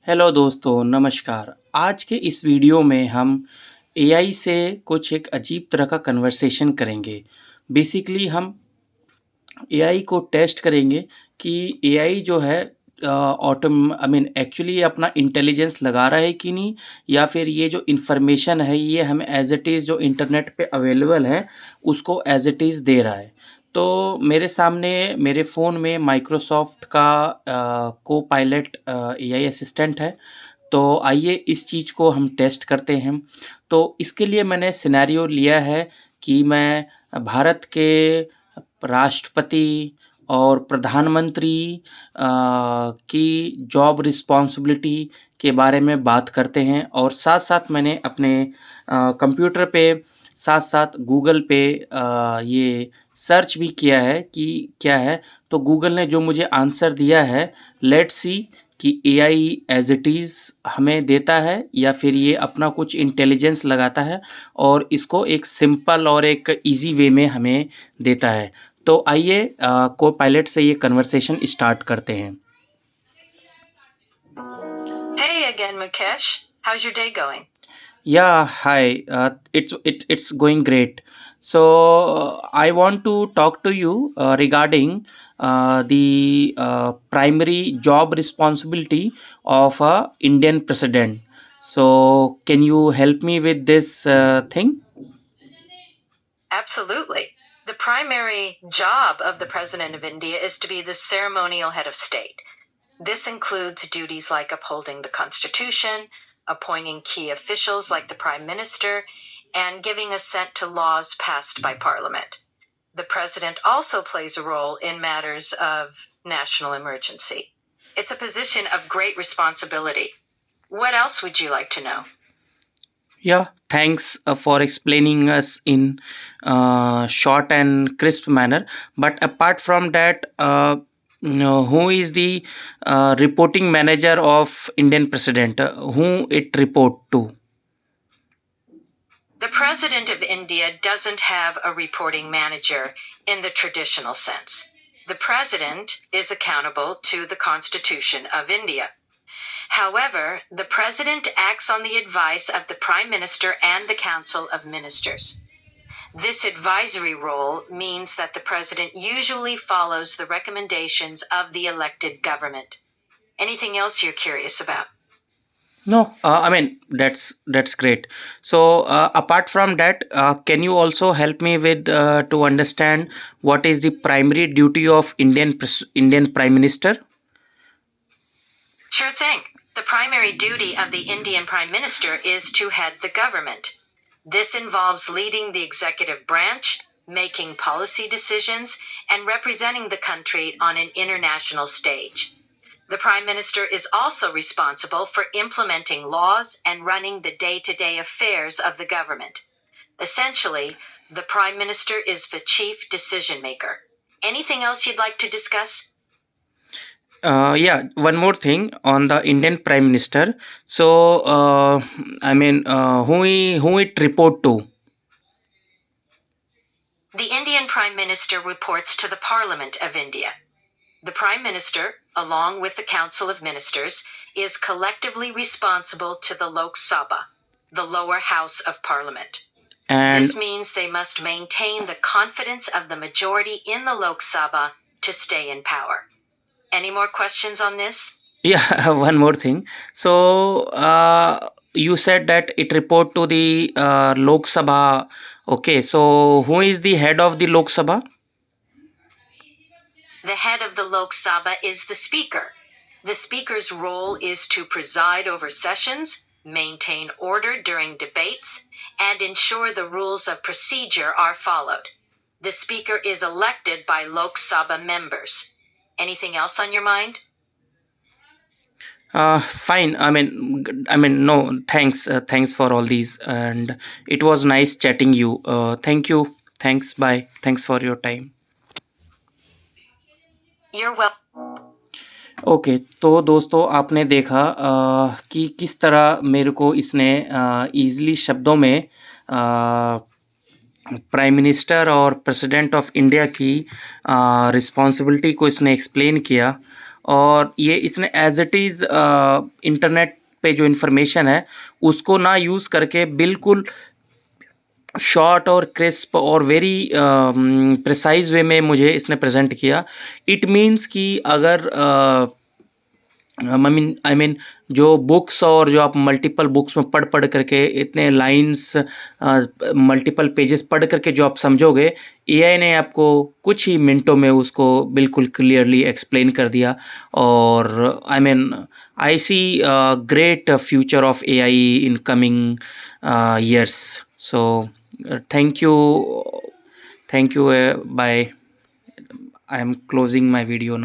Hello दोस्तों, नमस्कार। आज के इस वीडियो में हम एआई से कुछ एक अजीब तरह का कन्वर्सेशन करेंगे। बेसिकली हम एआई को टेस्ट करेंगे कि एआई जो है एक्चुअली ये अपना इंटेलिजेंस लगा रहा है कि नहीं, या फिर ये जो इन्फॉर्मेशन है ये हमें एज़ इट इज़ जो इंटरनेट पे अवेलेबल है उसको एज़ इट इज़ दे रहा है। तो मेरे सामने मेरे फ़ोन में माइक्रोसॉफ्ट का कोपायलट एआई असिस्टेंट है। तो आइए इस चीज़ को हम टेस्ट करते हैं। तो इसके लिए मैंने सिनेरियो लिया है कि मैं भारत के राष्ट्रपति और प्रधानमंत्री की जॉब रिस्पॉन्सिबिलिटी के बारे में बात करते हैं, और साथ-साथ मैंने अपने कंप्यूटर पे साथ-साथ गूगल पे ये सर्च भी किया है कि क्या है। तो गूगल ने जो मुझे आंसर दिया है, लेट्स सी कि एआई एज़ इट इज़ हमें देता है या फिर ये अपना कुछ इंटेलिजेंस लगाता है और इसको एक सिंपल और एक ईज़ी वे में हमें देता है। तो आइए कोपायलट से ये कन्वर्सेशन स्टार्ट करते हैं। Hey again, Mukesh. How's your day going? Yeah, hi. It's going great. So I want to talk to you regarding the primary job responsibility of a Indian president. So can you help me with this thing? Absolutely. The primary job of the President of India is to be the ceremonial head of state. This includes duties like upholding the Constitution, appointing key officials like the Prime Minister, and giving assent to laws passed by Parliament. The President also plays a role in matters of national emergency. It's a position of great responsibility. What else would you like to know? Yeah, thanks for explaining us in short and crisp manner. But apart from that, who is the reporting manager of Indian president? Who it report to? The President of India doesn't have a reporting manager in the traditional sense. The President is accountable to the Constitution of India. However, the President acts on the advice of the Prime Minister and the Council of Ministers. This advisory role means that the President usually follows the recommendations of the elected government. Anything else you're curious about? No, that's great. So apart from that, can you also help me with to understand what is the primary duty of Indian Prime Minister? Sure thing. The primary duty of the Indian Prime Minister is to head the government. This involves leading the executive branch, making policy decisions, and representing the country on an international stage. The Prime Minister is also responsible for implementing laws and running the day-to-day affairs of the government. Essentially, the Prime Minister is the chief decision maker. Anything else you'd like to discuss? Yeah, one more thing on the Indian Prime Minister. So, who it report to? The Indian Prime Minister reports to the Parliament of India. The Prime Minister, along with the Council of Ministers, is collectively responsible to the Lok Sabha, the lower house of Parliament. And This means they must maintain the confidence of the majority in the Lok Sabha to stay in power. Any more questions on this? yeah, one more thing. So, you said that it report to the Lok Sabha. Okay, so who is the head of the Lok Sabha? The head of the Lok Sabha is the Speaker. The Speaker's role is to preside over sessions, maintain order during debates, and ensure the rules of procedure are followed. The Speaker is elected by Lok Sabha members. Anything else on your mind? Fine. No, thanks. Thanks for all these, and it was nice chatting you. Thank you. Thanks. Bye. Thanks for your time. You're welcome. Okay, तो दोस्तों आपने देखा कि किस तरह मेरे को इसने ईज़िली शब्दों में प्राइम मिनिस्टर और प्रेसिडेंट ऑफ इंडिया की रिस्पॉन्सिबिलिटी को इसने एक्सप्लेन किया। और ये इसने एज़ इट इज़ इंटरनेट पे जो इन्फॉर्मेशन है उसको ना यूज़ करके बिल्कुल शॉर्ट और क्रिस्प और वेरी प्रिसाइज वे में मुझे इसने प्रेजेंट किया। इट मीन्स कि अगर आई मीन जो बुक्स और जो आप मल्टीपल बुक्स में पढ़ पढ़ करके इतने लाइंस मल्टीपल पेजेस पढ़ करके जो आप समझोगे, एआई ने आपको कुछ ही मिनटों में उसको बिल्कुल क्लियरली एक्सप्लेन कर दिया। और I see great future of AI in coming years. So thank you, thank you. Bye. I am closing my video now.